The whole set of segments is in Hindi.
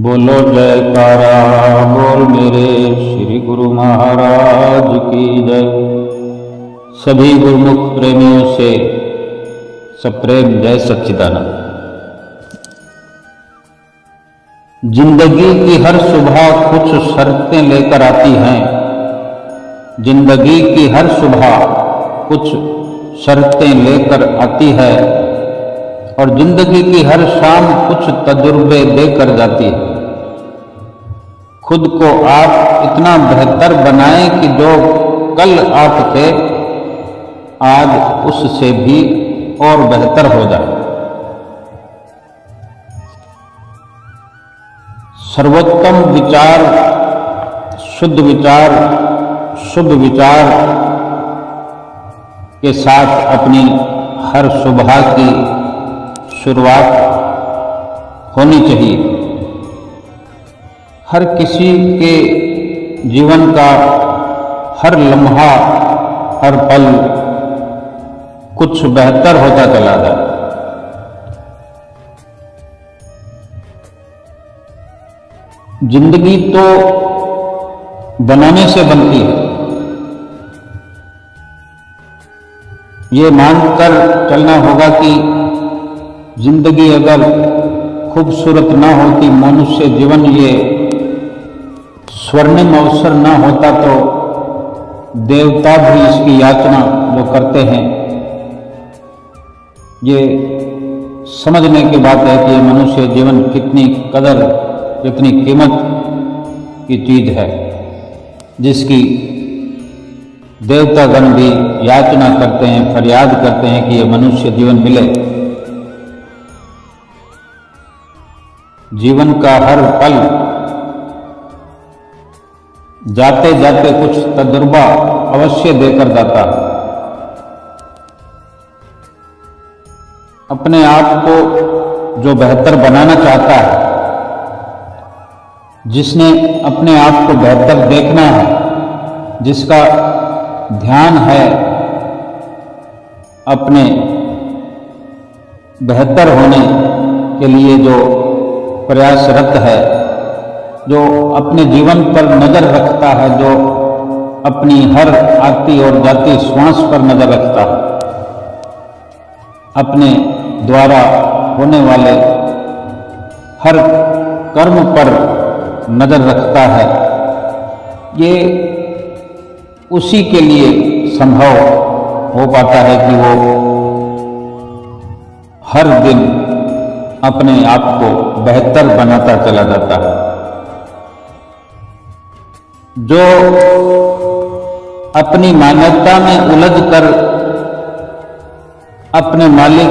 बोलो जयकारा बोल मेरे श्री गुरु महाराज की जय। सभी गुरुमुख प्रेमियों से सप्रेम जय सच्चिदानंद। जिंदगी की हर सुबह कुछ शर्तें लेकर आती हैं। जिंदगी की हर सुबह कुछ शर्तें लेकर आती है और जिंदगी की हर शाम कुछ तजुर्बे देकर जाती है। खुद को आप इतना बेहतर बनाएं कि जो कल आप थे आज उससे भी और बेहतर हो जाए। सर्वोत्तम विचार, शुद्ध विचार, शुभ विचार के साथ अपनी हर सुबह की शुरुआत होनी चाहिए। हर किसी के जीवन का हर लम्हा, हर पल कुछ बेहतर होता चला जाए। जिंदगी तो बनाने से बनती है। ये मानकर चलना होगा कि जिंदगी अगर खूबसूरत ना होती, मनुष्य जीवन ये स्वर्णिम अवसर ना होता तो देवता भी इसकी याचना जो करते हैं। ये समझने की बात है कि ये मनुष्य जीवन कितनी कदर, कितनी कीमत की चीज है, जिसकी देवतागण भी याचना करते हैं, फरियाद करते हैं कि ये मनुष्य जीवन मिले। जीवन का हर पल जाते जाते कुछ तजुर्बा अवश्य देकर जाता है। अपने आप को जो बेहतर बनाना चाहता है, जिसने अपने आप को बेहतर देखना है, जिसका ध्यान है अपने बेहतर होने के लिए, जो प्रयासरत है, जो अपने जीवन पर नजर रखता है, जो अपनी हर आती और जाती श्वास पर नजर रखता है, अपने द्वारा होने वाले हर कर्म पर नजर रखता है, ये उसी के लिए संभव हो पाता है कि वो हर दिन अपने आप को बेहतर बनाता चला जाता है। जो अपनी मान्यता में उलझकर अपने मालिक,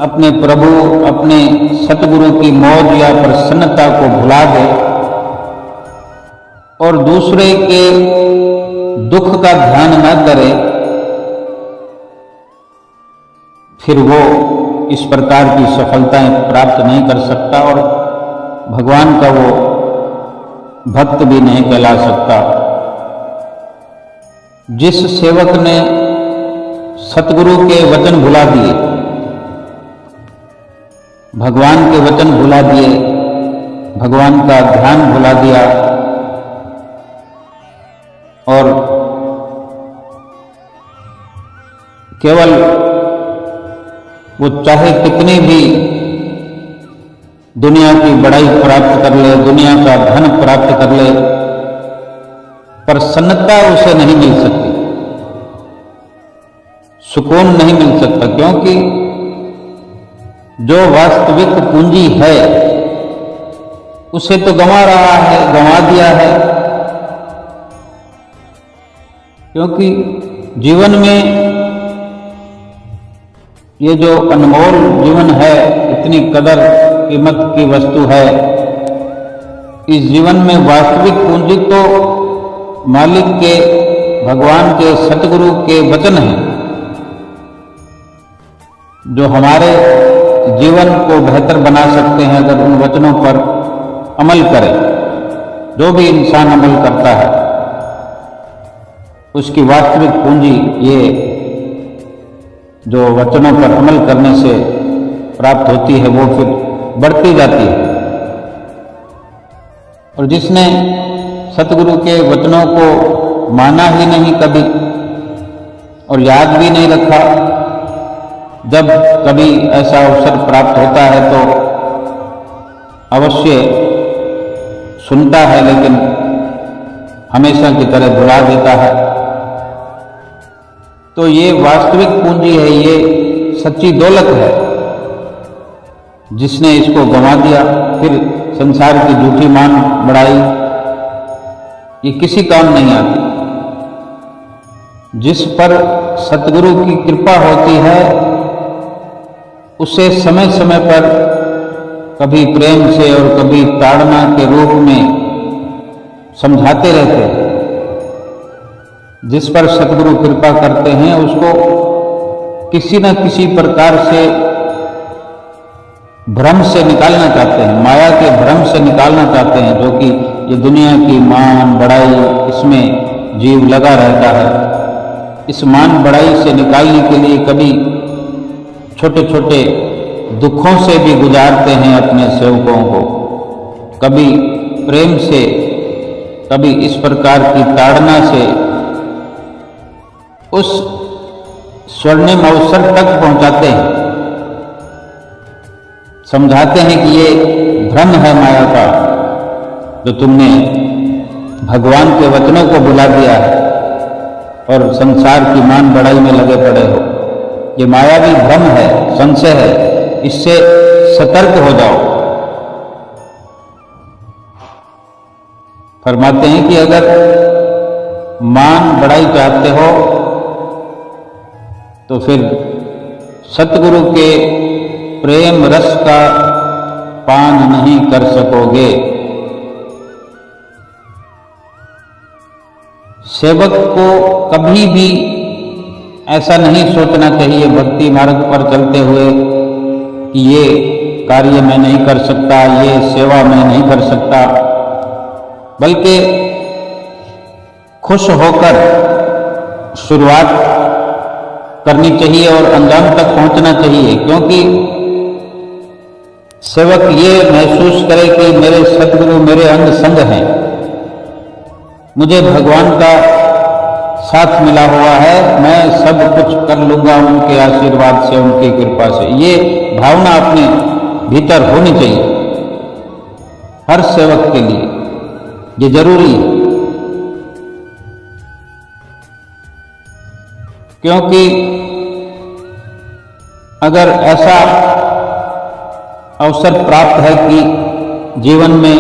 अपने प्रभु, अपने सतगुरु की मौज या प्रसन्नता को भुला दे और दूसरे के दुख का ध्यान न करे, फिर वो इस प्रकार की सफलताएं प्राप्त नहीं कर सकता और भगवान का वो भक्त भी नहीं कहला सकता। जिस सेवक ने सतगुरु के वचन भुला दिए, भगवान के वचन भुला दिए, भगवान का ध्यान भुला दिया और केवल वो चाहे कितनी भी दुनिया की बड़ाई प्राप्त कर ले, दुनिया का धन प्राप्त कर ले, प्रसन्नता उसे नहीं मिल सकती, सुकून नहीं मिल सकता, क्योंकि जो वास्तविक पूंजी है उसे तो गंवा रहा है, गंवा दिया है। क्योंकि जीवन में ये जो अनमोल जीवन है, इतनी कदर कीमत की वस्तु है, इस जीवन में वास्तविक पूंजी तो मालिक के, भगवान के, सतगुरु के वचन हैं, जो हमारे जीवन को बेहतर बना सकते हैं अगर उन वचनों पर अमल करें। जो भी इंसान अमल करता है उसकी वास्तविक पूंजी ये जो वचनों पर अमल करने से प्राप्त होती है वो फिर बढ़ती जाती है। और जिसने सतगुरु के वचनों को माना ही नहीं कभी और याद भी नहीं रखा, जब कभी ऐसा अवसर प्राप्त होता है तो अवश्य सुनता है, लेकिन हमेशा की तरह भुला देता है। तो ये वास्तविक पूंजी है, ये सच्ची दौलत है। जिसने इसको गंवा दिया, फिर संसार की झूठी मान बढ़ाई, ये किसी काम नहीं आती। जिस पर सतगुरु की कृपा होती है उसे समय समय पर कभी प्रेम से और कभी ताड़ना के रूप में समझाते रहते हैं। जिस पर सतगुरु कृपा करते हैं उसको किसी न किसी प्रकार से भ्रम से निकालना चाहते हैं, माया के भ्रम से निकालना चाहते हैं, जो कि ये दुनिया की मान बढ़ाई, इसमें जीव लगा रहता है। इस मान बढ़ाई से निकालने के लिए कभी छोटे छोटे दुखों से भी गुजारते हैं अपने सेवकों को, कभी प्रेम से, कभी इस प्रकार की ताड़ना से उस स्वर्णिम अवसर तक पहुंचाते हैं। समझाते हैं कि ये भ्रम है माया का, जो तुमने भगवान के वचनों को भुला दिया है और संसार की मान बढ़ाई में लगे पड़े हो। ये मायावी भ्रम है, संशय है, इससे सतर्क हो जाओ। फरमाते हैं कि अगर मान बढ़ाई चाहते हो तो फिर सतगुरु के प्रेम रस का पान नहीं कर सकोगे। सेवक को कभी भी ऐसा नहीं सोचना चाहिए भक्ति मार्ग पर चलते हुए कि ये कार्य मैं नहीं कर सकता, ये सेवा मैं नहीं कर सकता, बल्कि खुश होकर शुरुआत करनी चाहिए और अंजाम तक पहुंचना चाहिए। क्योंकि सेवक ये महसूस करे कि मेरे सतगुरु मेरे अंग संग हैं, मुझे भगवान का साथ मिला हुआ है, मैं सब कुछ कर लूंगा उनके आशीर्वाद से, उनकी कृपा से। ये भावना अपने भीतर होनी चाहिए हर सेवक के लिए, ये जरूरी है। क्योंकि अगर ऐसा अवसर प्राप्त है कि जीवन में,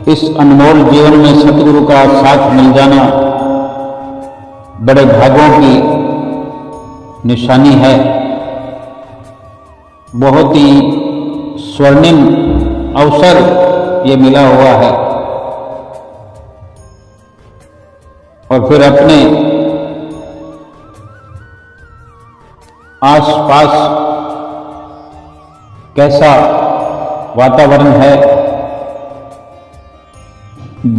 इस अनमोल जीवन में सतगुरु का साथ मिल जाना बड़े भागों की निशानी है। बहुत ही स्वर्णिम अवसर ये मिला हुआ है। और फिर अपने आसपास कैसा वातावरण है,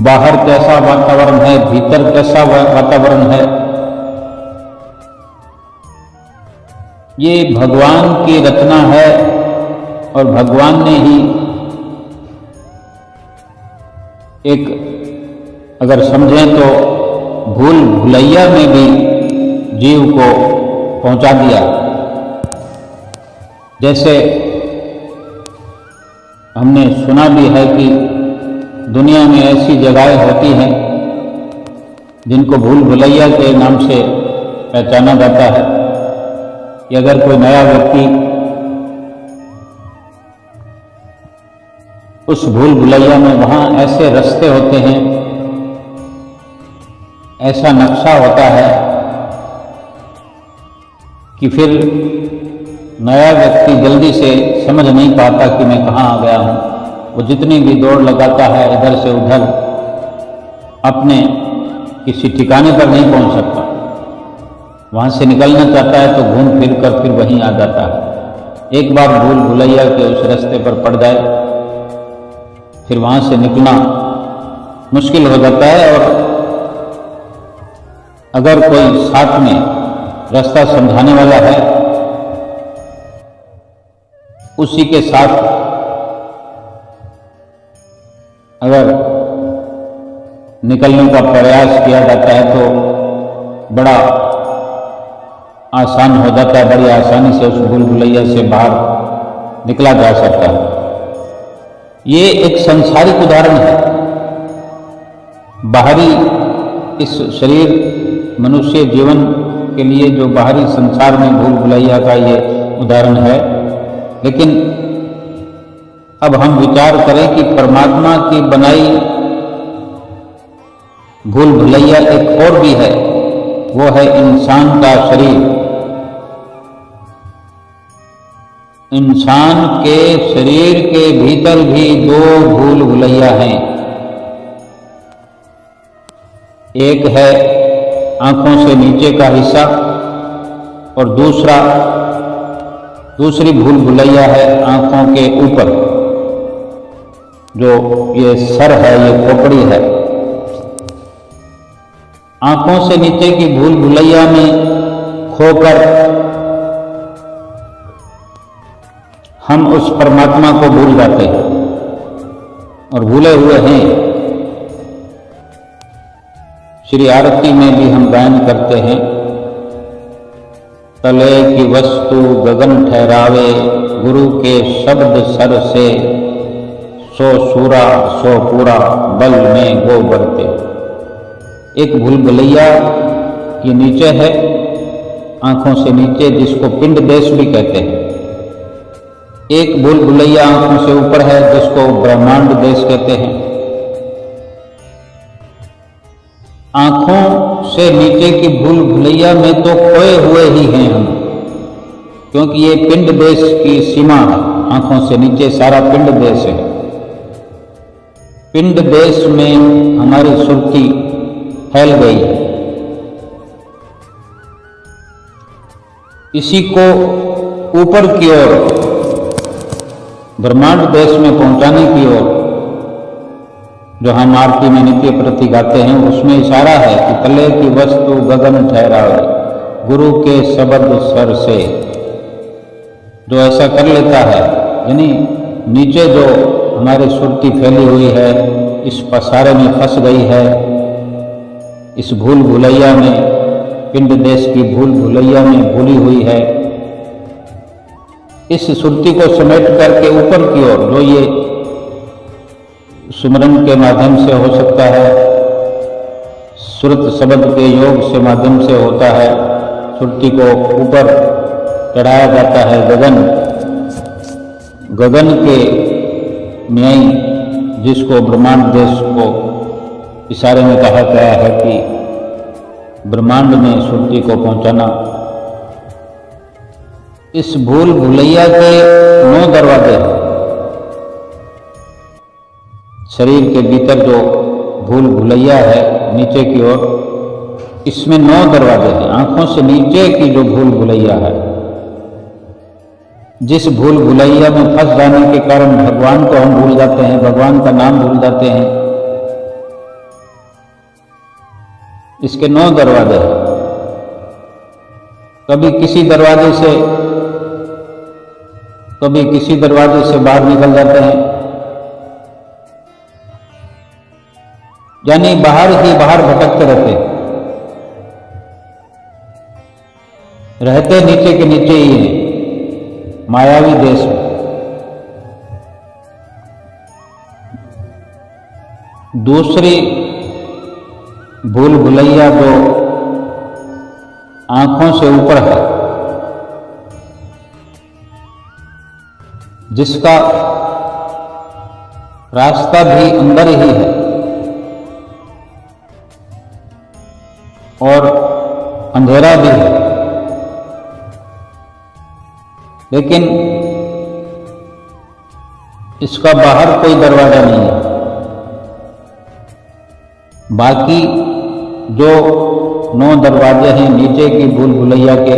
बाहर कैसा वातावरण है, भीतर कैसा वातावरण है, ये भगवान की रचना है। और भगवान ने ही एक, अगर समझें तो भूल भुलैया में भी जीव को पहुंचा दिया। जैसे हमने सुना भी है कि दुनिया में ऐसी जगहें होती हैं जिनको भूल भुलैया के नाम से पहचाना जाता है कि अगर कोई नया व्यक्ति उस भूल भुलैया में, वहां ऐसे रास्ते होते हैं, ऐसा नक्शा होता है कि फिर नया व्यक्ति जल्दी से समझ नहीं पाता कि मैं कहाँ आ गया हूँ। वो जितनी भी दौड़ लगाता है इधर से उधर, अपने किसी ठिकाने पर नहीं पहुँच सकता। वहाँ से निकलना चाहता है तो घूम फिर कर फिर वहीं आ जाता है। एक बार भूल भुलैया के उस रास्ते पर पड़ जाए, फिर वहाँ से निकलना मुश्किल हो जाता है। और अगर कोई साथ में रास्ता समझाने वाला है, उसी के साथ अगर निकलने का प्रयास किया जाता है तो बड़ा आसान हो जाता है, बड़ी आसानी से उस भूल भुलैया से बाहर निकला जा सकता है। ये एक संसारिक उदाहरण है। बाहरी इस शरीर मनुष्य जीवन के लिए जो बाहरी संसार में भूल भुलैया का ये उदाहरण है, लेकिन अब हम विचार करें कि परमात्मा की बनाई भूल भुलैया एक और भी है, वो है इंसान का शरीर। इंसान के शरीर के भीतर भी दो भूल भुलैया हैं। एक है आंखों से नीचे का हिस्सा और दूसरी भूल भुलैया है आंखों के ऊपर, जो ये सर है, ये खोपड़ी है। आंखों से नीचे की भूल भुलैया में खोकर हम उस परमात्मा को भूल जाते हैं और भूले हुए हैं। श्री आरती में भी हम गायन करते हैं, तले की वस्तु गगन ठहरावे, गुरु के शब्द सर से, सो सूरा सो पूरा बल में गो बरते। एक भूल भुलैया ये नीचे है, आंखों से नीचे, जिसको पिंड देश भी कहते हैं। एक भूल भुलैया आंखों से ऊपर है, जिसको ब्रह्मांड देश कहते हैं। आंखों से नीचे की भूल भुलैया में तो खोए हुए ही हैं हम, क्योंकि ये पिंड देश की सीमा है। आंखों से नीचे सारा पिंड देश है। पिंड देश में हमारी सुर्ती फैल गई है। इसी को ऊपर की ओर ब्रह्मांड देश में पहुंचाने की ओर जो हम आरती में नित्य प्रति गाते हैं, उसमें इशारा है कि तले की वस्तु गगन ठहरावे, गुरु के शब्द सर से। जो ऐसा कर लेता है, यानी नीचे जो हमारी सुरती फैली हुई है, इस पसारे में फंस गई है, इस भूल भुलैया में, पिंड देश की भूल भुलैया में भूली हुई है, इस सुरती को समेट करके ऊपर की ओर, जो ये सुमरन के माध्यम से हो सकता है, सुरत शब्द के योग से माध्यम से होता है, सुरती को ऊपर चढ़ाया जाता है। गगन के न्याय, जिसको ब्रह्मांड देश को इशारे में कहा गया है कि ब्रह्मांड में सुरती को पहुंचाना। इस भूल भुलैया के 9 दरवाजे हैं। शरीर के भीतर जो भूल भुलैया है नीचे की ओर, इसमें 9 दरवाजे हैं। आंखों से नीचे की जो भूल भुलैया है, जिस भूल भुलैया में फंस जाने के कारण भगवान को हम भूल जाते हैं, भगवान का नाम भूल जाते हैं। इसके 9 दरवाजे हैं। कभी किसी दरवाजे से बाहर निकल जाते हैं, यानी बाहर ही बाहर भटकते रहते नीचे के नीचे ही हैं, मायावी देश में। दूसरी भूल भुलैया जो आंखों से ऊपर है, जिसका रास्ता भी अंदर ही है और अंधेरा भी है, लेकिन इसका बाहर कोई दरवाजा नहीं है। बाकी जो 9 दरवाजे हैं नीचे की भूल भुलैया के,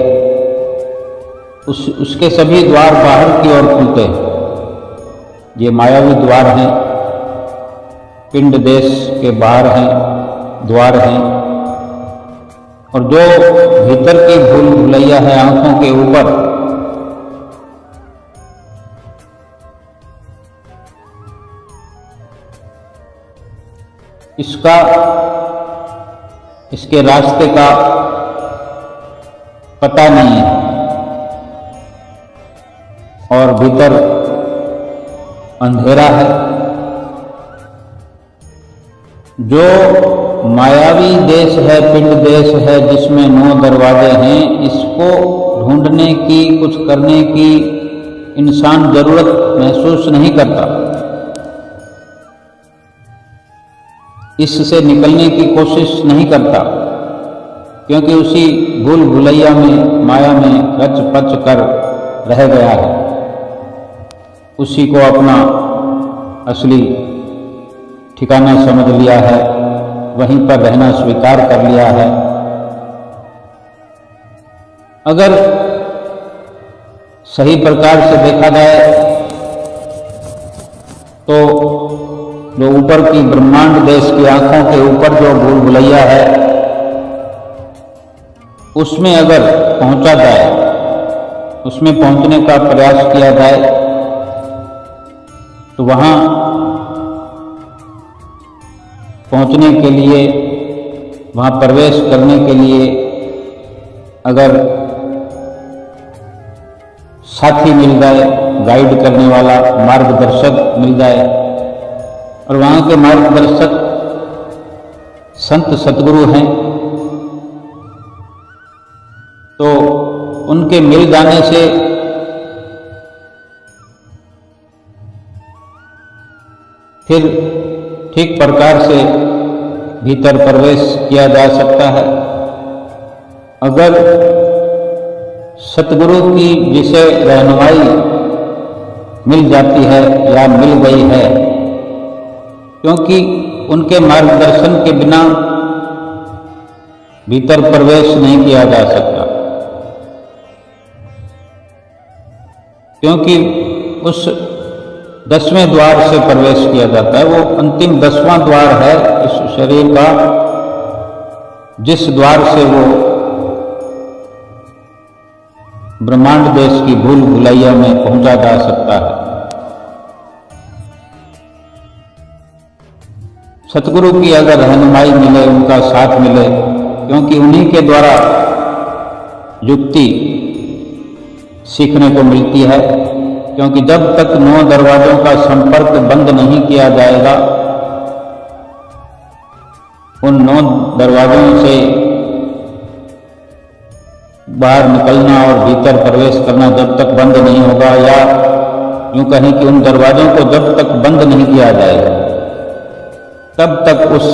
उसके सभी द्वार बाहर की ओर खुलते हैं। ये मायावी द्वार हैं, पिंड देश के बाहर हैं, द्वार हैं। और जो भीतर की भूल भुलैया है आंखों के ऊपर, इसके रास्ते का पता नहीं है और भीतर अंधेरा है। जो मायावी देश है, पिंड देश है, जिसमें 9 दरवाजे हैं, इसको ढूंढने की, कुछ करने की इंसान जरूरत महसूस नहीं करता। इससे निकलने की कोशिश नहीं करता, क्योंकि उसी भूल भुलैया में, माया में रच पच कर रह गया है। उसी को अपना असली ठिकाना समझ लिया है, वहीं पर रहना स्वीकार कर लिया है। अगर सही प्रकार से देखा जाए तो जो ऊपर की ब्रह्मांड देश की आंखों के ऊपर जो भूल भुलैया है, उसमें अगर पहुंचा जाए, उसमें पहुंचने का प्रयास किया जाए, तो वहां पहुंचने के लिए, वहां प्रवेश करने के लिए अगर साथी मिल जाए, गाइड करने वाला मार्गदर्शक मिल जाए, और वहां के मार्गदर्शक संत सतगुरु हैं, तो उनके मिल जाने से फिर ठीक प्रकार से भीतर प्रवेश किया जा सकता है। अगर सतगुरु की जिसे रहनुमाई मिल जाती है या मिल गई है, क्योंकि उनके मार्गदर्शन के बिना भीतर प्रवेश नहीं किया जा सकता, क्योंकि उस 10वें द्वार से प्रवेश किया जाता है। वो अंतिम 10वां द्वार है इस शरीर का, जिस द्वार से वो ब्रह्मांड देश की भूल भुलैया में पहुंचा जा सकता है। सतगुरु की अगर रहनुमाई मिले, उनका साथ मिले, क्योंकि उन्हीं के द्वारा युक्ति सीखने को मिलती है, क्योंकि जब तक 9 दरवाजों का संपर्क बंद नहीं किया जाएगा, उन 9 दरवाजों से बाहर निकलना और भीतर प्रवेश करना जब तक बंद नहीं होगा, या यूं कहें कि उन दरवाजों को जब तक बंद नहीं किया जाएगा, तब तक उस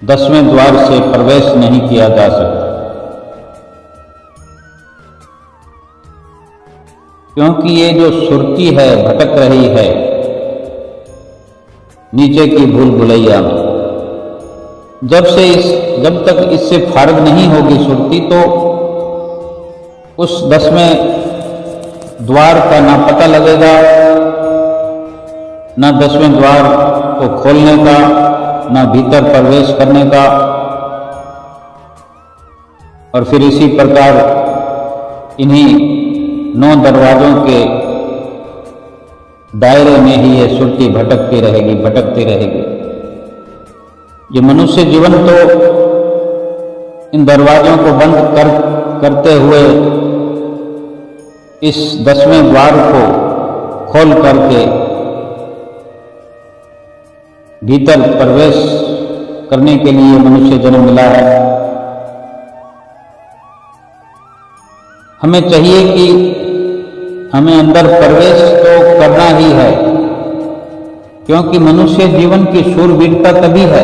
10वें द्वार से प्रवेश नहीं किया जा सकता। क्योंकि ये जो सुरती है, भटक रही है नीचे की भूल भुलैया में, जब तक इससे फारग नहीं होगी सुरती, तो उस 10वें द्वार का ना पता लगेगा, ना 10वें द्वार को खोलने का, ना भीतर प्रवेश करने का। और फिर इसी प्रकार इन्हीं 9 दरवाजों के दायरे में ही ये सुरती भटकती रहेगी। ये मनुष्य जीवन तो इन दरवाजों को बंद करते हुए इस 10वें द्वार को खोल करके भीतर प्रवेश करने के लिए मनुष्य जन्म मिला है। हमें चाहिए कि हमें अंदर प्रवेश तो करना ही है, क्योंकि मनुष्य जीवन की शूरवीरता तभी है,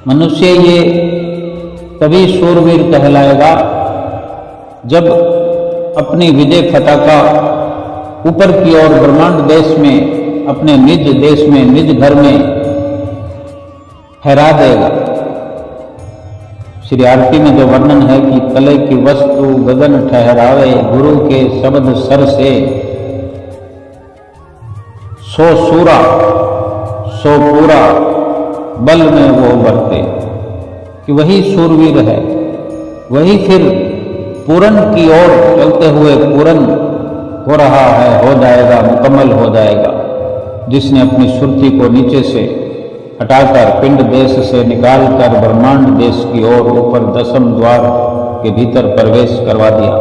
मनुष्य ये तभी शूरवीर कहलाएगा जब अपनी विजय पताका ऊपर की ओर ब्रह्मांड देश में, अपने निज देश में, निज घर में फहरा देगा। श्री आरती में जो वर्णन है कि तले की वस्तु गगन ठहरावे, गुरु के शब्द सर से, सो सूरा सो पूरा बल में वो बरते, कि वही शूरवीर है, वही फिर पूरन की ओर चलते हुए पूरन हो रहा है, हो जाएगा, मुकम्मल हो जाएगा, जिसने अपनी सुरती को नीचे से हटाकर पिंड देश से निकालकर ब्रह्मांड देश की ओर ऊपर 10वें द्वार के भीतर प्रवेश करवा दिया।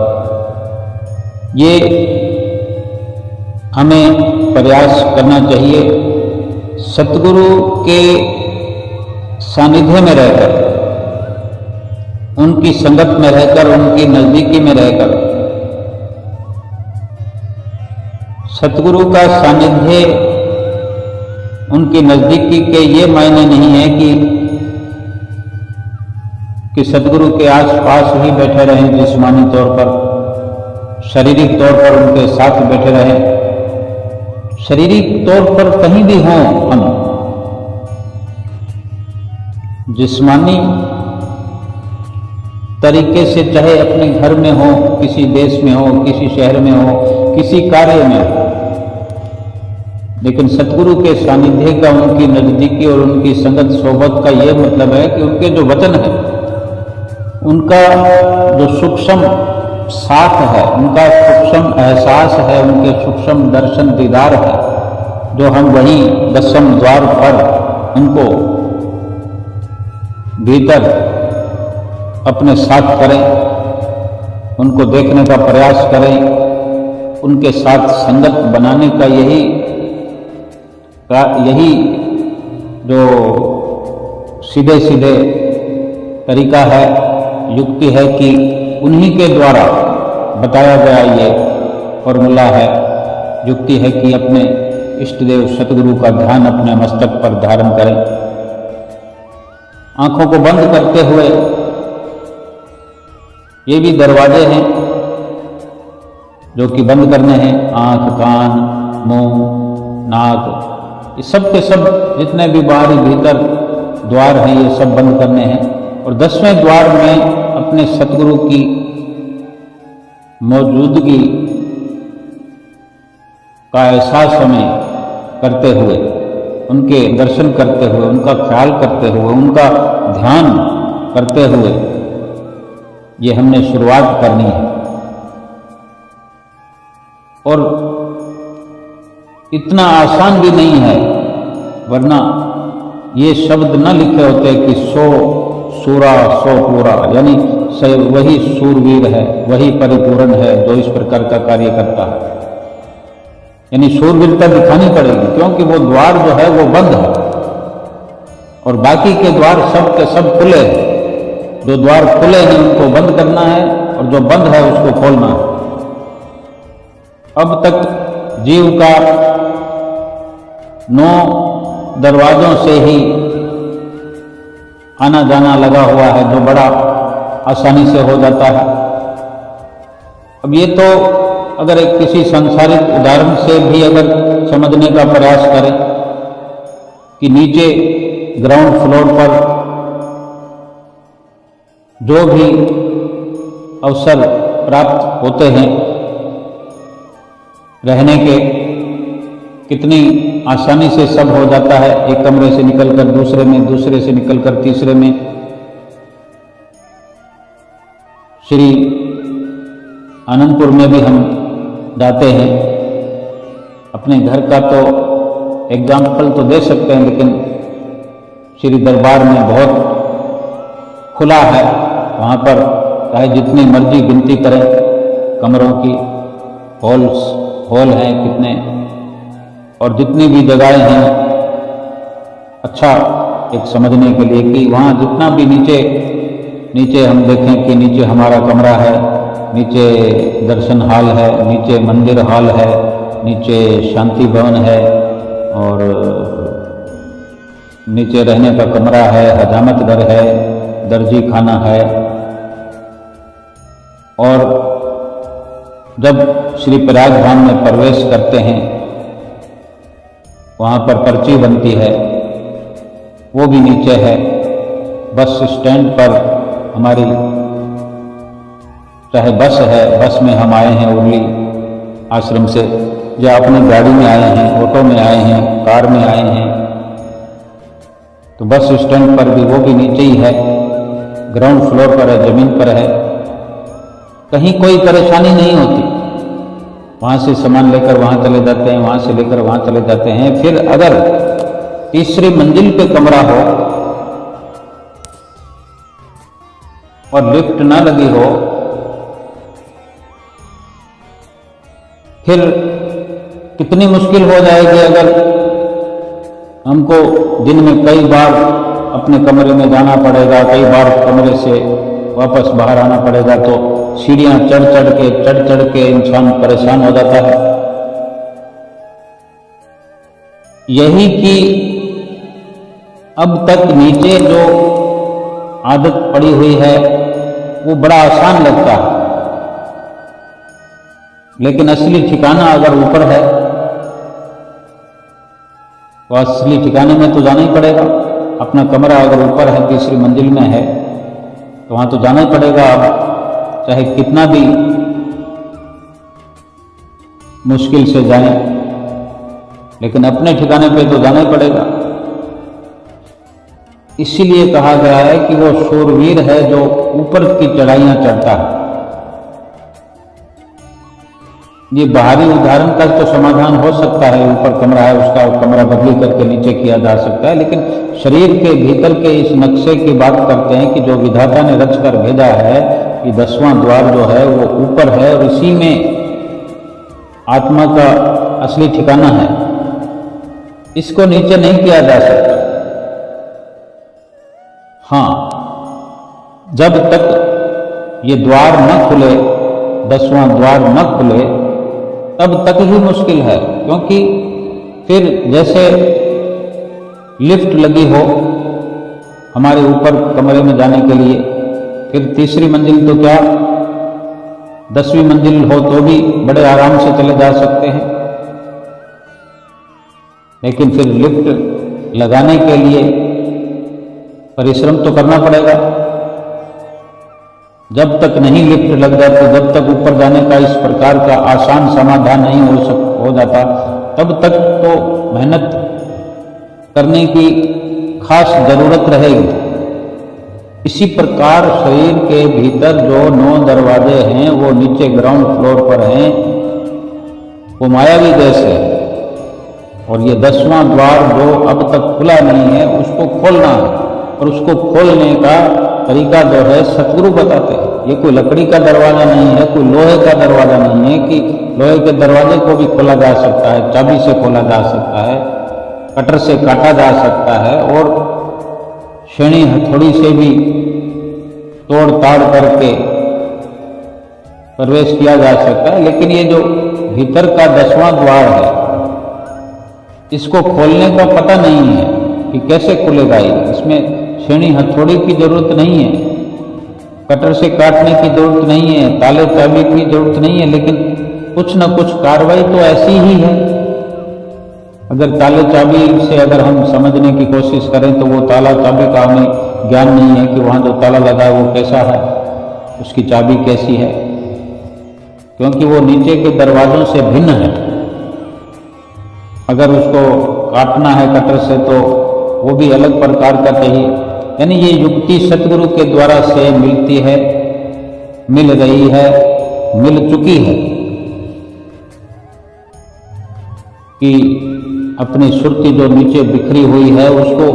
ये हमें प्रयास करना चाहिए सतगुरु के सानिध्य में रहकर, उनकी संगत में रहकर, उनकी नजदीकी में रहकर। सतगुरु का सानिध्य, उनकी नजदीकी के ये मायने नहीं है कि सतगुरु के आसपास ही बैठे रहें जिस्मानी तौर पर, शारीरिक तौर पर उनके साथ बैठे रहें। शारीरिक तौर पर कहीं भी हों हम, जिस्मानी तरीके से, चाहे अपने घर में हो, किसी देश में हो, किसी शहर में हो, किसी कार्य में हो, लेकिन सतगुरु के सानिध्य का, उनकी नजदीकी और उनकी संगत सोबत का यह मतलब है कि उनके जो वचन है, उनका जो सूक्ष्म साथ है, उनका सूक्ष्म एहसास है, उनके सूक्ष्म दर्शन दीदार है, जो हम वहीं 10वें द्वार पर उनको भीतर अपने साथ करें, उनको देखने का प्रयास करें, उनके साथ संगत बनाने का यही जो सीधे सीधे तरीका है, युक्ति है कि उन्हीं के द्वारा बताया गया ये फॉर्मूला है, युक्ति है कि अपने इष्टदेव सतगुरु का ध्यान अपने मस्तक पर धारण करें। आंखों को बंद करते हुए, ये भी दरवाजे हैं जो कि बंद करने हैं, आंख, कान, मुंह, नाक, ये सब के सब जितने भी बाहरी भीतर द्वार हैं, ये सब बंद करने हैं। और 10वें द्वार में अपने सतगुरु की मौजूदगी का एहसास हमें करते हुए, उनके दर्शन करते हुए, उनका ख्याल करते हुए, उनका ध्यान करते हुए ये हमने शुरुआत करनी है। और इतना आसान भी नहीं है, वरना ये शब्द न लिखे होते कि 100 सूरा 100 पूरा, यानी वही सूरवीर है, वही परिपूर्ण है जो इस प्रकार का कार्य करता है। यानी सूरवीरता दिखानी पड़ेगी, क्योंकि वो द्वार जो है वो बंद है और बाकी के द्वार सब के सब खुले हैं। जो द्वार खुले हैं उनको बंद करना है और जो बंद है उसको खोलना है। अब तक जीव का 9 दरवाजों से ही आना जाना लगा हुआ है, जो बड़ा आसानी से हो जाता है। अब ये तो अगर एक किसी सांसारिक उदाहरण से भी अगर समझने का प्रयास करें कि नीचे ग्राउंड फ्लोर पर जो भी अवसर प्राप्त होते हैं रहने के, कितनी आसानी से सब हो जाता है। एक कमरे से निकलकर दूसरे में, दूसरे से निकलकर तीसरे में। श्री आनंदपुर में भी हम जाते हैं। अपने घर का तो एग्जाम्पल तो दे सकते हैं, लेकिन श्री दरबार में बहुत खुला है। वहाँ पर चाहे जितनी मर्जी गिनती करें कमरों की, हॉल हैं कितने, और जितनी भी जगहें हैं, अच्छा एक समझने के लिए कि वहाँ जितना भी नीचे हम देखें कि नीचे हमारा कमरा है, नीचे दर्शन हॉल है, नीचे मंदिर हॉल है, नीचे शांति भवन है, और नीचे रहने का कमरा है, हजामत घर है, दर्जी खाना है। और जब श्री प्रयाग धाम में प्रवेश करते हैं, वहाँ पर पर्ची बनती है, वो भी नीचे है। बस स्टैंड पर हमारी चाहे बस है, बस में हम आए हैं उर्ली आश्रम से, या अपनी गाड़ी में आए हैं, ऑटो में आए हैं, कार में आए हैं, तो बस स्टैंड पर भी वो भी नीचे ही है, ग्राउंड फ्लोर पर है, जमीन पर है। कहीं कोई परेशानी नहीं होती। वहाँ से सामान लेकर वहाँ चले जाते हैं, वहाँ से लेकर वहाँ चले जाते हैं। फिर अगर तीसरी मंजिल पे कमरा हो और लिफ्ट ना लगी हो, फिर कितनी मुश्किल हो जाएगी अगर हमको दिन में कई बार अपने कमरे में जाना पड़ेगा, कई बार कमरे से वापस बाहर आना पड़ेगा, तो सीढ़ियां चढ़ चढ़ के इंसान परेशान हो जाता है। यही कि अब तक नीचे जो आदत पड़ी हुई है वो बड़ा आसान लगता है, लेकिन असली ठिकाना अगर ऊपर है तो असली ठिकाने में तो जाना ही पड़ेगा। अपना कमरा अगर ऊपर है, तीसरी मंजिल में है, तो वहां तो जाना ही पड़ेगा। अब चाहे कितना भी मुश्किल से जाएं, लेकिन अपने ठिकाने पे तो जाना ही पड़ेगा। इसीलिए कहा गया है कि वो शूरवीर है जो ऊपर की चढ़ाइयां चढ़ता है। ये बाहरी उदाहरण का तो समाधान हो सकता है, ऊपर कमरा है उसका कमरा बदली करके नीचे किया जा सकता है, लेकिन शरीर के भीतर के इस नक्शे की बात करते हैं कि जो विधाता ने रच कर भेजा है कि 10वां द्वार जो है वो ऊपर है और इसी में आत्मा का असली ठिकाना है। इसको नीचे नहीं किया जा सकता। हाँ, जब तक ये द्वार न खुले, 10वां द्वार न खुले, तब तक ही मुश्किल है। क्योंकि फिर जैसे लिफ्ट लगी हो हमारे ऊपर कमरे में जाने के लिए, फिर तीसरी मंजिल तो क्या 10वीं मंजिल हो तो भी बड़े आराम से चले जा सकते हैं, लेकिन फिर लिफ्ट लगाने के लिए परिश्रम तो करना पड़ेगा। जब तक नहीं लिफ्ट लग जाती, जब तक ऊपर जाने का इस प्रकार का आसान समाधान नहीं हो जाता, तब तक तो मेहनत करने की खास जरूरत रहेगी। इसी प्रकार शरीर के भीतर जो 9 दरवाजे हैं वो नीचे ग्राउंड फ्लोर पर हैं, वो मायावी जैसे, और ये 10वां द्वार जो अब तक खुला नहीं है उसको खोलना है। और उसको खोलने का तरीका जो है सतगुरु बताते हैं। ये कोई लकड़ी का दरवाजा नहीं है, कोई लोहे का दरवाजा नहीं है कि लोहे के दरवाजे को भी खोला जा सकता है, चाबी से खोला जा सकता है, कटर से काटा जा सकता है और छेनी हथौड़ी से भी तोड़ ताड़ करके प्रवेश किया जा सकता है। लेकिन ये जो भीतर का 10वां द्वार है, इसको खोलने का पता नहीं है कि कैसे खुलेगा। इसमें छेनी हथौड़ी की जरूरत नहीं है, कटर से काटने की जरूरत नहीं है, ताले चाबी की जरूरत नहीं है, लेकिन कुछ न कुछ कार्रवाई तो ऐसी ही है। अगर ताले चाबी से अगर हम समझने की कोशिश करें तो वो ताला चाबी का हमें ज्ञान नहीं है कि वहां जो ताला लगा है वो कैसा है, उसकी चाबी कैसी है, क्योंकि वो नीचे के दरवाजों से भिन्न है। अगर उसको काटना है कटर से तो वो भी अलग प्रकार का चाहिए। यानी ये युक्ति सतगुरु के द्वारा से मिलती है, मिल रही है, मिल चुकी है कि अपनी सुरती जो नीचे बिखरी हुई है उसको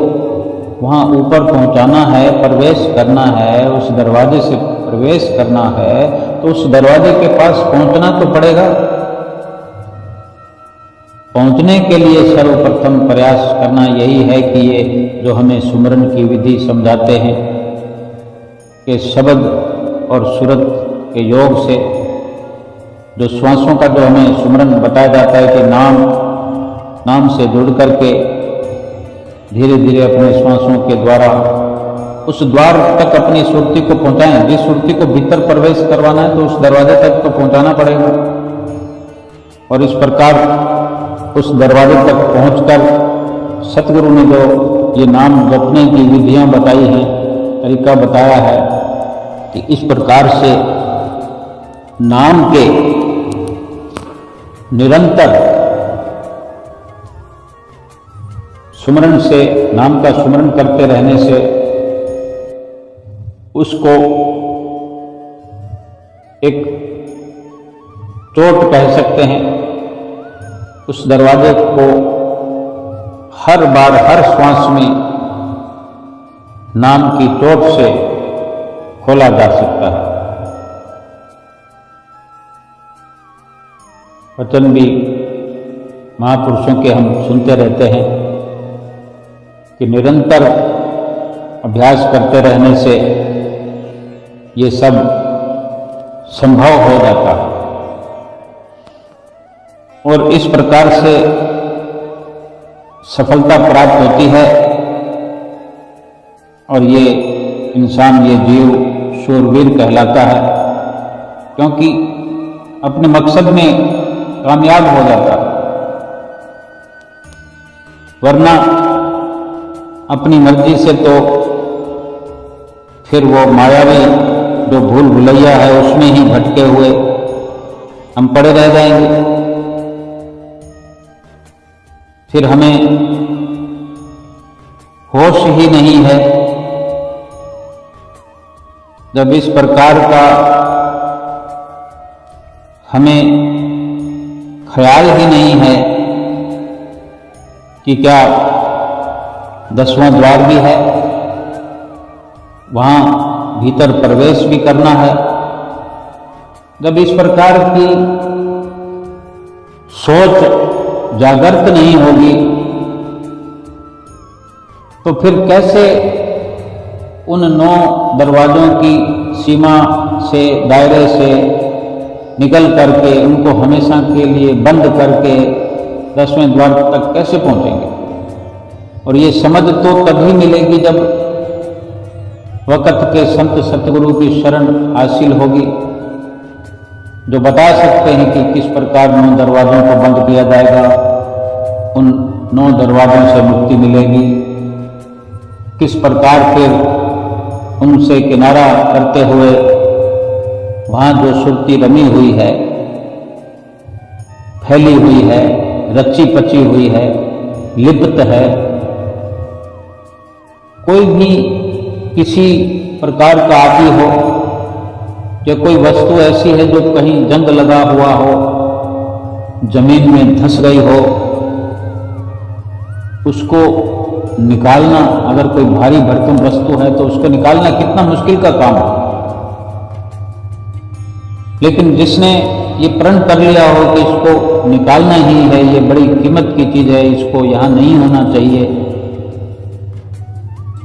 वहां ऊपर पहुंचाना है, प्रवेश करना है, उस दरवाजे से प्रवेश करना है, तो उस दरवाजे के पास पहुंचना तो पड़ेगा। पहुंचने के लिए सर्वप्रथम प्रयास करना यही है कि ये जो हमें सुमरन की विधि समझाते हैं कि शब्द और सूरत के योग से जो श्वासों का जो हमें सुमरन बताया जाता है कि नाम से जुड़ करके धीरे धीरे अपने श्वासों के द्वारा उस द्वार तक अपनी सुरती को पहुंचाएं। जिस सुरती को भीतर प्रवेश करवाना है तो उस दरवाजे तक तो पहुंचाना पड़ेगा, और इस प्रकार उस दरवाजे तक पहुंचकर सतगुरु ने जो ये नाम जपने की विधियां बताई हैं, तरीका बताया है कि इस प्रकार से नाम के निरंतर सुमरन से, नाम का सुमरन करते रहने से उसको एक चोट कह सकते हैं। उस दरवाजे को हर बार हर श्वास में नाम की चोट से खोला जा सकता है। वचन भी महापुरुषों के हम सुनते रहते हैं कि निरंतर अभ्यास करते रहने से ये सब संभव हो जाता है और इस प्रकार से सफलता प्राप्त होती है और ये इंसान, ये जीव शूरवीर कहलाता है, क्योंकि अपने मकसद में कामयाब हो जाता है। वरना अपनी मर्जी से तो फिर वो मायावी जो भूल भुलैया है उसमें ही भटके हुए हम पड़े रह जाएंगे। फिर हमें होश ही नहीं है। जब इस प्रकार का हमें ख्याल ही नहीं है कि क्या 10वां द्वार भी है, वहां भीतर प्रवेश भी करना है, जब इस प्रकार की सोच जागृत नहीं होगी तो फिर कैसे उन 9 दरवाजों की सीमा से, दायरे से निकल करके उनको हमेशा के लिए बंद करके 10वें द्वार तक कैसे पहुंचेंगे। और ये समझ तो तभी मिलेगी जब वक़्त के संत सतगुरु की शरण हासिल होगी, जो बता सकते हैं कि किस प्रकार 9 दरवाजों को बंद किया जाएगा, उन 9 दरवाजों से मुक्ति मिलेगी, किस प्रकार फिर उनसे किनारा करते हुए वहां जो सुरती रमी हुई है, फैली हुई है, रची पची हुई है, लिप्त है, कोई भी किसी प्रकार का आदि हो या कोई वस्तु ऐसी है जो कहीं जंग लगा हुआ हो, जमीन में धंस गई हो, उसको निकालना, अगर कोई भारी भरकम वस्तु है तो उसको निकालना कितना मुश्किल का काम है। लेकिन जिसने ये प्रण कर लिया हो कि इसको निकालना ही है, ये बड़ी कीमत की चीज है, इसको यहाँ नहीं होना चाहिए,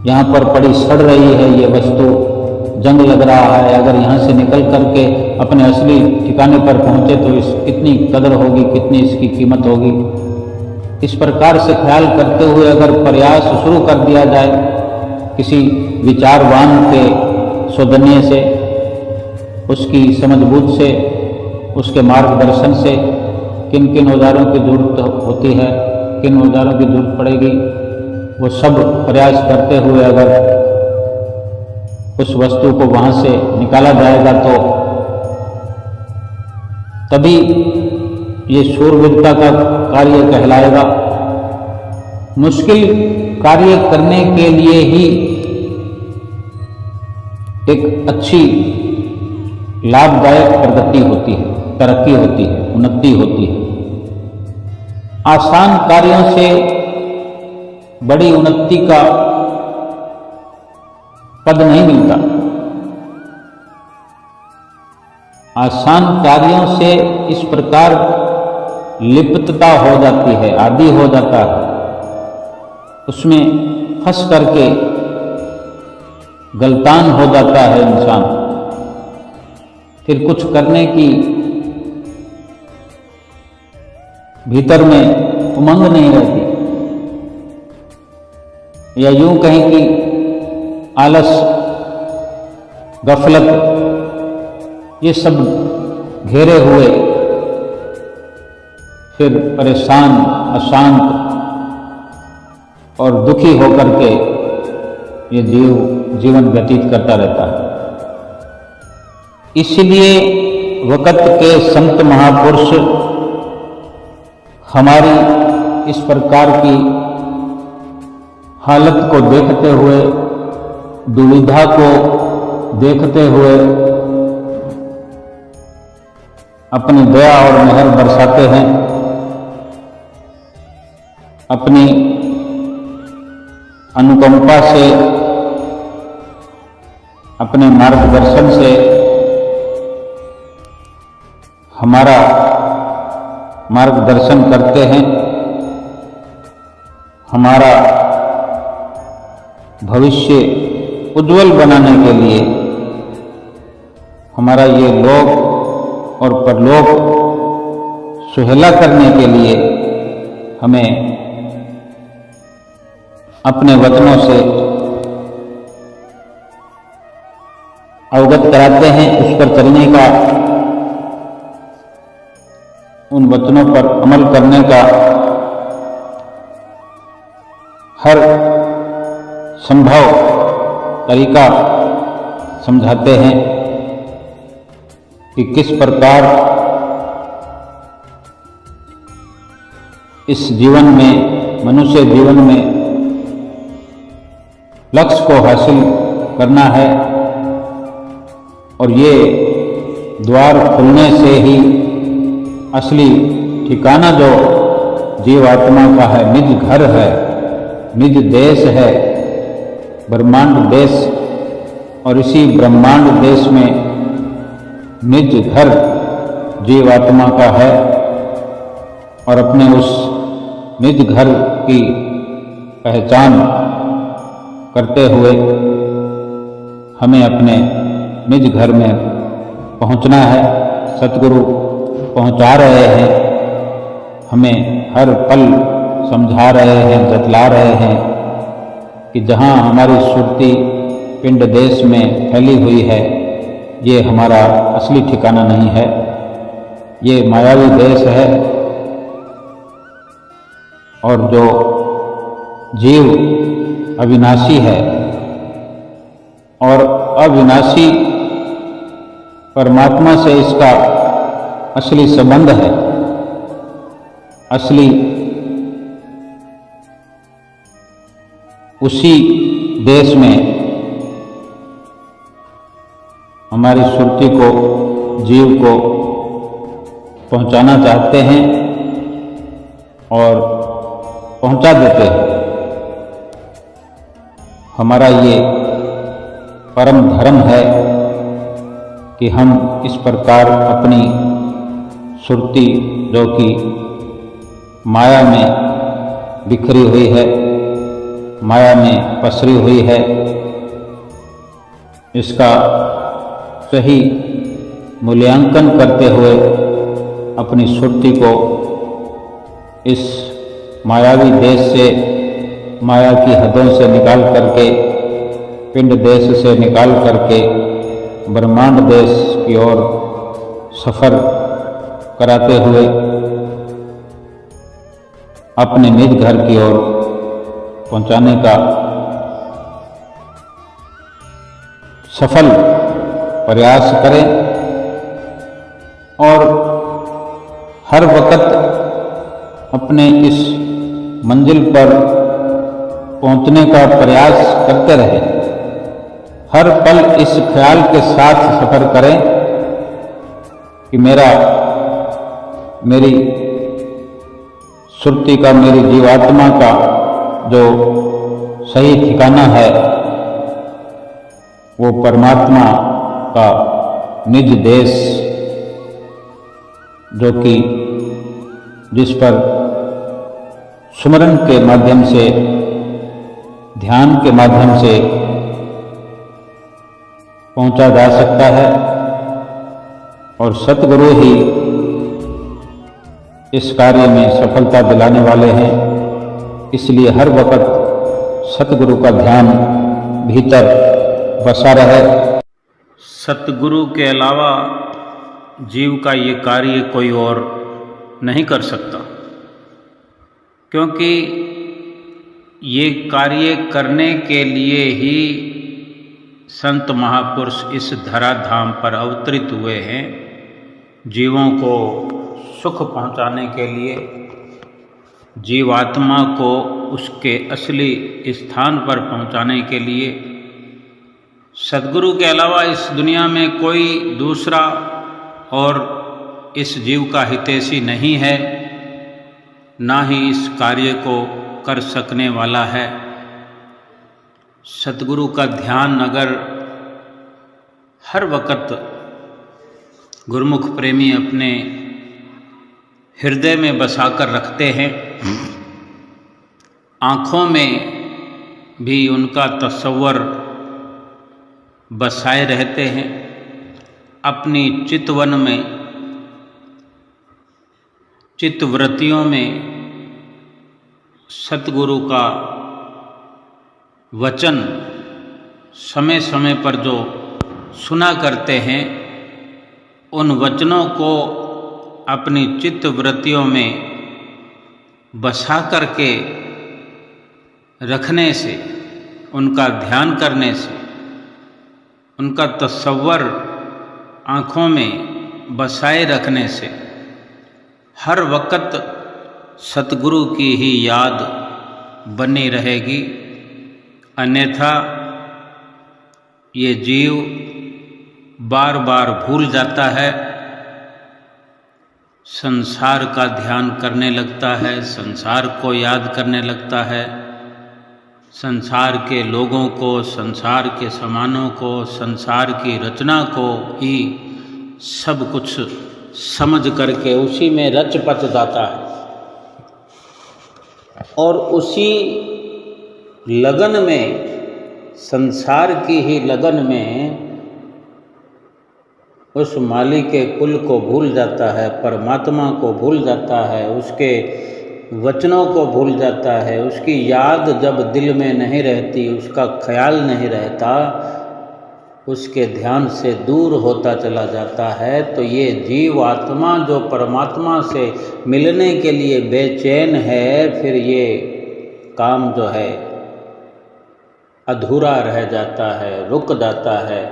यहाँ पर पड़ी सड़ रही है ये वस्तु, जंग लग रहा है, अगर यहाँ से निकल करके अपने असली ठिकाने पर पहुंचे तो इस कितनी कदर होगी, कितनी इसकी कीमत होगी। इस प्रकार से ख्याल करते हुए अगर प्रयास शुरू कर दिया जाए किसी विचारवान के सौजन्य से, उसकी समझबूझ से, उसके मार्गदर्शन से, किन किन औजारों की जरूरत होती है, किन औजारों की जरूरत पड़ेगी, वो सब प्रयास करते हुए अगर उस वस्तु को वहां से निकाला जाएगा तो तभी ये शूरवीरता का कार्य कहलाएगा। मुश्किल कार्य करने के लिए ही एक अच्छी लाभदायक प्रगति होती है, तरक्की होती है, उन्नति होती है। आसान कार्यों से बड़ी उन्नति का पद नहीं मिलता। आसान कार्यों से इस प्रकार लिप्तता हो जाती है, आदि हो जाता है, उसमें फंस करके गलतान हो जाता है इंसान, फिर कुछ करने की भीतर में उमंग नहीं रहती, या यूं कहें कि आलस, गफलत, ये सब घेरे हुए फिर परेशान, अशांत और दुखी होकर के ये जीवन व्यतीत करता रहता है। इसलिए वक़्त के संत महापुरुष हमारी इस प्रकार की हालत को देखते हुए, दुविधा को देखते हुए अपनी दया और मेहर बरसाते हैं, अपनी अनुकंपा से, अपने मार्गदर्शन से हमारा मार्गदर्शन करते हैं, हमारा भविष्य उज्जवल बनाने के लिए, हमारा ये लोक और परलोक सुहेला करने के लिए हमें अपने वचनों से अवगत कराते हैं, उस पर चलने का, उन वचनों पर अमल करने का हर संभव तरीका समझाते हैं कि किस प्रकार इस जीवन में, मनुष्य जीवन में लक्ष्य को हासिल करना है, और ये द्वार खुलने से ही असली ठिकाना जो जीवात्मा का है, निज घर है, निज देश है, ब्रह्मांड देश, और इसी ब्रह्मांड देश में निज घर जीवात्मा का है, और अपने उस निज घर की पहचान करते हुए हमें अपने निज घर में पहुंचना है। सतगुरु पहुंचा रहे हैं, हमें हर पल समझा रहे हैं, जतला रहे हैं कि जहां हमारी सुरती पिंड देश में फैली हुई है, ये हमारा असली ठिकाना नहीं है, ये मायावी देश है। और जो जीव अविनाशी है और अविनाशी परमात्मा से इसका असली संबंध है, असली उसी देश में हमारी सुरती को, जीव को पहुंचाना चाहते हैं और पहुंचा देते हैं। हमारा ये परम धर्म है कि हम इस प्रकार अपनी सुरती, जो कि माया में बिखरी हुई है, माया में पसरी हुई है, इसका सही मूल्यांकन करते हुए अपनी सुरती को इस मायावी देश से, माया की हदों से निकाल करके, पिंड देश से निकाल करके ब्रह्मांड देश की ओर सफर कराते हुए अपने निज घर की ओर पहुंचाने का सफल प्रयास करें, और हर वक्त अपने इस मंजिल पर पहुंचने का प्रयास करते रहें। हर पल इस ख्याल के साथ सफर करें कि मेरी सुरती का, मेरी जीवात्मा का जो सही ठिकाना है वो परमात्मा का निज देश, जो कि जिस पर सुमरन के माध्यम से, ध्यान के माध्यम से पहुंचा जा सकता है, और सतगुरु ही इस कार्य में सफलता दिलाने वाले हैं। इसलिए हर वक्त सतगुरु का ध्यान भीतर बसा रहे। सतगुरु के अलावा जीव का ये कार्य कोई और नहीं कर सकता, क्योंकि ये कार्य करने के लिए ही संत महापुरुष इस धराधाम पर अवतरित हुए हैं। जीवों को सुख पहुंचाने के लिए, जीवात्मा को उसके असली स्थान पर पहुंचाने के लिए। सद्गुरु के अलावा इस दुनिया में कोई दूसरा और इस जीव का हितैषी नहीं है, ना ही इस कार्य को कर सकने वाला है। सतगुरु का ध्यान अगर हर वक्त गुरुमुख प्रेमी अपने हृदय में बसाकर रखते हैं, आँखों में भी उनका तस्वर बसाए रहते हैं, अपनी चितवन में, चित्तवृत्तियों में सतगुरु का वचन समय समय पर जो सुना करते हैं, उन वचनों को अपनी चित्तवृत्तियों में बसा करके रखने से, उनका ध्यान करने से, उनका तस्वर आँखों में बसाए रखने से हर वक्त सतगुरु की ही याद बनी रहेगी। अन्यथा ये जीव बार बार भूल जाता है, संसार का ध्यान करने लगता है, संसार को याद करने लगता है, संसार के लोगों को, संसार के सामानों को, संसार की रचना को ही सब कुछ समझ करके उसी में रच पच जाता है और उसी लगन में, संसार की ही लगन में उस माली के कुल को भूल जाता है, परमात्मा को भूल जाता है, उसके वचनों को भूल जाता है। उसकी याद जब दिल में नहीं रहती, उसका ख्याल नहीं रहता, उसके ध्यान से दूर होता चला जाता है, तो ये जीव आत्मा जो परमात्मा से मिलने के लिए बेचैन है, फिर ये काम जो है अधूरा रह जाता है, रुक जाता है।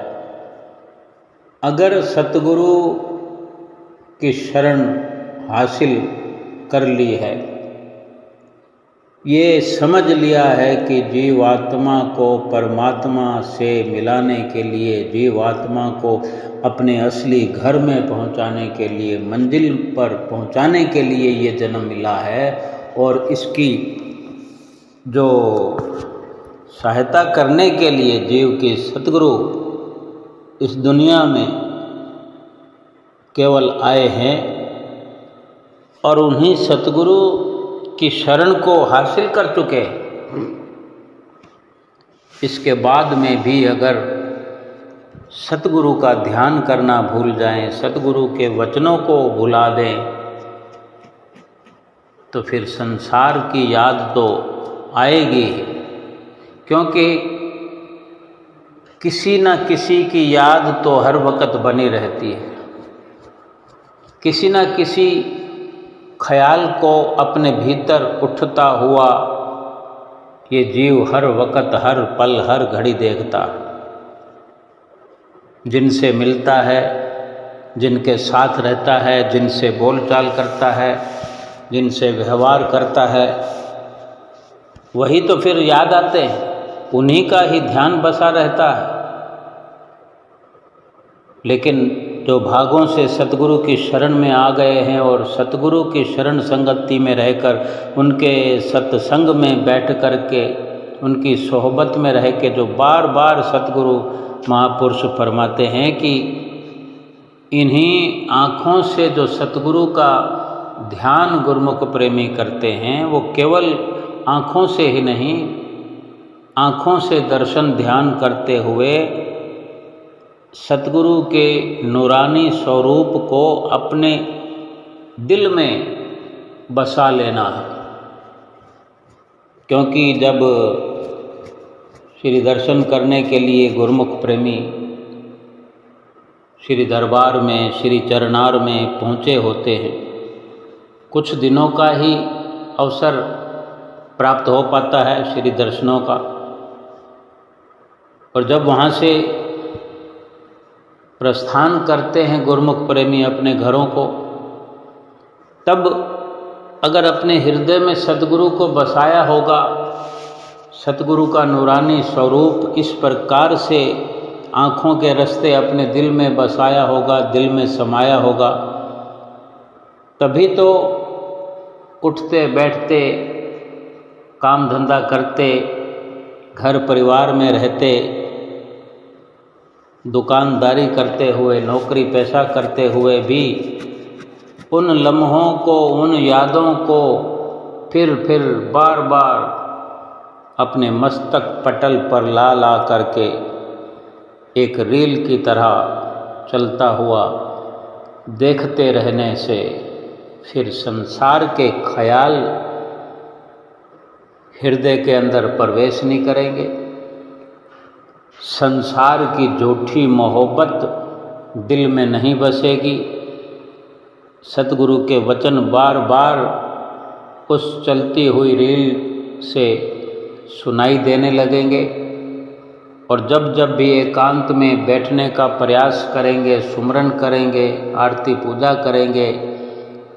अगर सतगुरु की शरण हासिल कर ली है, ये समझ लिया है कि जीवात्मा को परमात्मा से मिलाने के लिए, जीवात्मा को अपने असली घर में पहुंचाने के लिए, मंजिल पर पहुंचाने के लिए ये जन्म मिला है, और इसकी जो सहायता करने के लिए जीव की सतगुरु इस दुनिया में केवल आए हैं, और उन्हीं सतगुरु की शरण को हासिल कर चुके। इसके बाद में भी अगर सतगुरु का ध्यान करना भूल जाएं, सतगुरु के वचनों को भुला दें, तो फिर संसार की याद तो आएगी, क्योंकि किसी न किसी की याद तो हर वक्त बनी रहती है। किसी न किसी ख्याल को अपने भीतर उठता हुआ ये जीव हर वक्त, हर पल, हर घड़ी देखता, जिनसे मिलता है, जिनके साथ रहता है, जिनसे बोलचाल करता है, जिनसे व्यवहार करता है, वही तो फिर याद आते हैं, उन्हीं का ही ध्यान बसा रहता है। लेकिन जो भागों से सतगुरु की शरण में आ गए हैं और सतगुरु की शरण संगति में रहकर, उनके सत्संग में बैठ कर के, उनकी सोहबत में रह के, जो बार बार सतगुरु महापुरुष फरमाते हैं कि इन्हीं आँखों से जो सतगुरु का ध्यान गुरुमुख प्रेमी करते हैं, वो केवल आँखों से ही नहीं, आँखों से दर्शन ध्यान करते हुए सतगुरु के नूरानी स्वरूप को अपने दिल में बसा लेना है। क्योंकि जब श्री दर्शन करने के लिए गुरुमुख प्रेमी श्री दरबार में, श्री चरनार में पहुँचे होते हैं, कुछ दिनों का ही अवसर प्राप्त हो पाता है श्री दर्शनों का, और जब वहाँ से प्रस्थान करते हैं गुरुमुख प्रेमी अपने घरों को, तब अगर अपने हृदय में सतगुरु को बसाया होगा, सतगुरु का नूरानी स्वरूप इस प्रकार से आँखों के रास्ते अपने दिल में बसाया होगा, दिल में समाया होगा, तभी तो उठते बैठते, काम धंधा करते, घर परिवार में रहते, दुकानदारी करते हुए, नौकरी पेशा करते हुए भी उन लम्हों को, उन यादों को फिर बार बार अपने मस्तक पटल पर ला ला करके एक रील की तरह चलता हुआ देखते रहने से फिर संसार के ख्याल हृदय के अंदर प्रवेश नहीं करेंगे। संसार की झूठी मोहब्बत दिल में नहीं बसेगी। सतगुरु के वचन बार बार उस चलती हुई रील से सुनाई देने लगेंगे, और जब जब भी एकांत में बैठने का प्रयास करेंगे, सुमरन करेंगे, आरती पूजा करेंगे,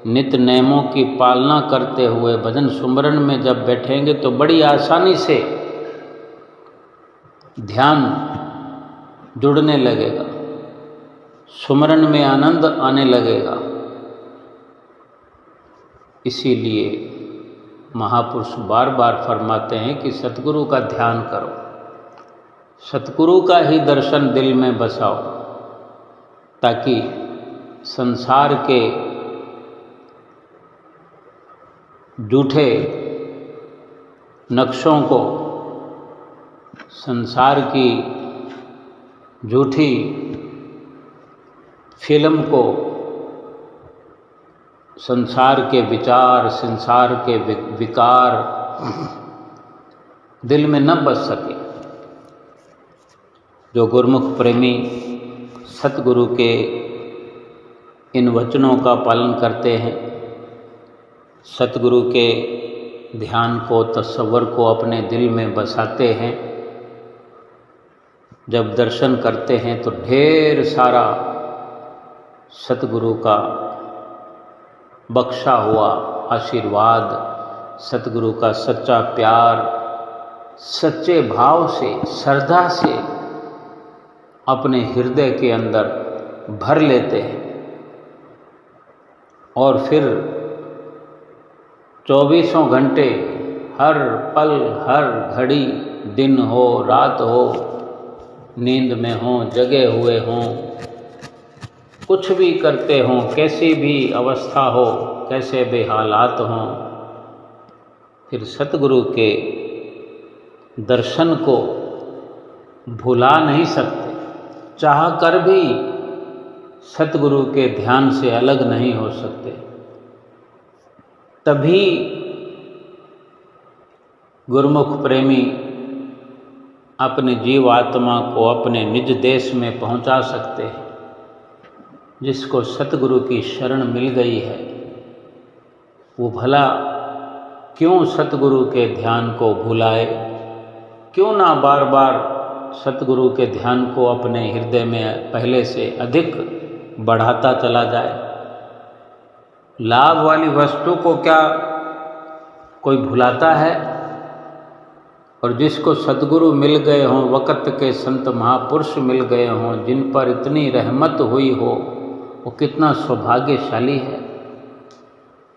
नित्य नियमों की पालना करते हुए भजन सुमरन में जब बैठेंगे तो बड़ी आसानी से ध्यान जुड़ने लगेगा, सुमरन में आनंद आने लगेगा। इसीलिए महापुरुष बार बार फरमाते हैं कि सतगुरु का ध्यान करो, सतगुरु का ही दर्शन दिल में बसाओ, ताकि संसार के झूठे नक्शों को, संसार की झूठी फिल्म को, संसार के विचार, संसार के विकार दिल में न बस सके। जो गुरुमुख प्रेमी सतगुरु के इन वचनों का पालन करते हैं, सतगुरु के ध्यान को, तसव्वुर को अपने दिल में बसाते हैं, जब दर्शन करते हैं तो ढेर सारा सतगुरु का बख्शा हुआ आशीर्वाद, सतगुरु का सच्चा प्यार सच्चे भाव से, श्रद्धा से अपने हृदय के अंदर भर लेते हैं, और फिर 24 घंटे हर पल, हर घड़ी, दिन हो, रात हो, नींद में हो, जगे हुए हों, कुछ भी करते हों, कैसी भी अवस्था हो, कैसे भी हालात हों, फिर सतगुरु के दर्शन को भुला नहीं सकते। चाह कर भी सतगुरु के ध्यान से अलग नहीं हो सकते। तभी गुरुमुख प्रेमी अपने जीव आत्मा को अपने निज देश में पहुंचा सकते हैं। जिसको सतगुरु की शरण मिल गई है, वो भला क्यों सतगुरु के ध्यान को भुलाए? क्यों ना बार बार सतगुरु के ध्यान को अपने हृदय में पहले से अधिक बढ़ाता चला जाए। लाभ वाली वस्तु को क्या कोई भुलाता है? और जिसको सतगुरु मिल गए हों, वक़्त के संत महापुरुष मिल गए हों, जिन पर इतनी रहमत हुई हो, वो कितना सौभाग्यशाली है।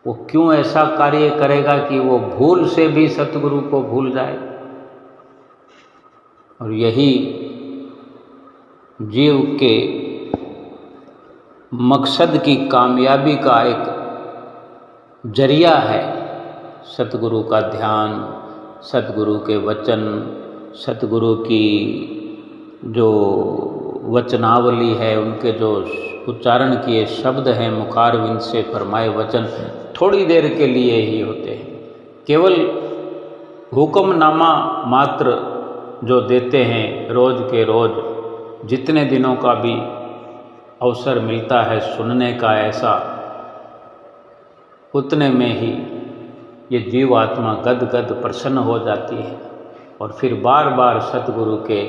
वो क्यों ऐसा कार्य करेगा कि वो भूल से भी सतगुरु को भूल जाए? और यही जीव के मकसद की कामयाबी का एक जरिया है। सतगुरु का ध्यान, सतगुरु के वचन, सतगुरु की जो वचनावली है, उनके जो उच्चारण किए शब्द हैं, मुखारविंद से फरमाए वचन थोड़ी देर के लिए ही होते हैं। केवल हुक्मनामा मात्र जो देते हैं रोज़ के रोज़, जितने दिनों का भी अवसर मिलता है सुनने का ऐसा, उतने में ही ये जीव आत्मा गद गद प्रसन्न हो जाती है। और फिर बार बार सतगुरु के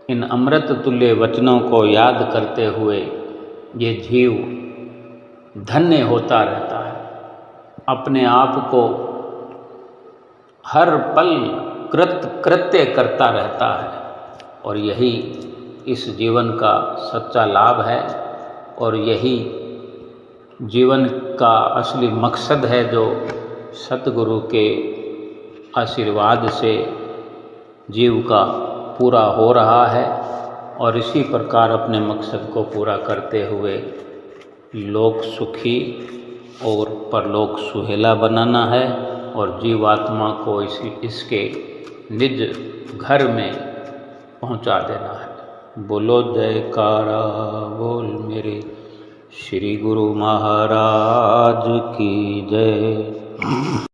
इन अमृत तुल्य वचनों को याद करते हुए ये जीव धन्य होता रहता है, अपने आप को हर पल कृत्य करता रहता है। और यही इस जीवन का सच्चा लाभ है, और यही जीवन का असली मकसद है, जो सतगुरु के आशीर्वाद से जीव का पूरा हो रहा है और इसी प्रकार अपने मकसद को पूरा करते हुए लोक सुखी और परलोक सुहेला बनाना है और जीवात्मा को इसके निज घर में पहुंचा देना है। बोलो जयकारा बोल मेरे श्री गुरु महाराज की जय।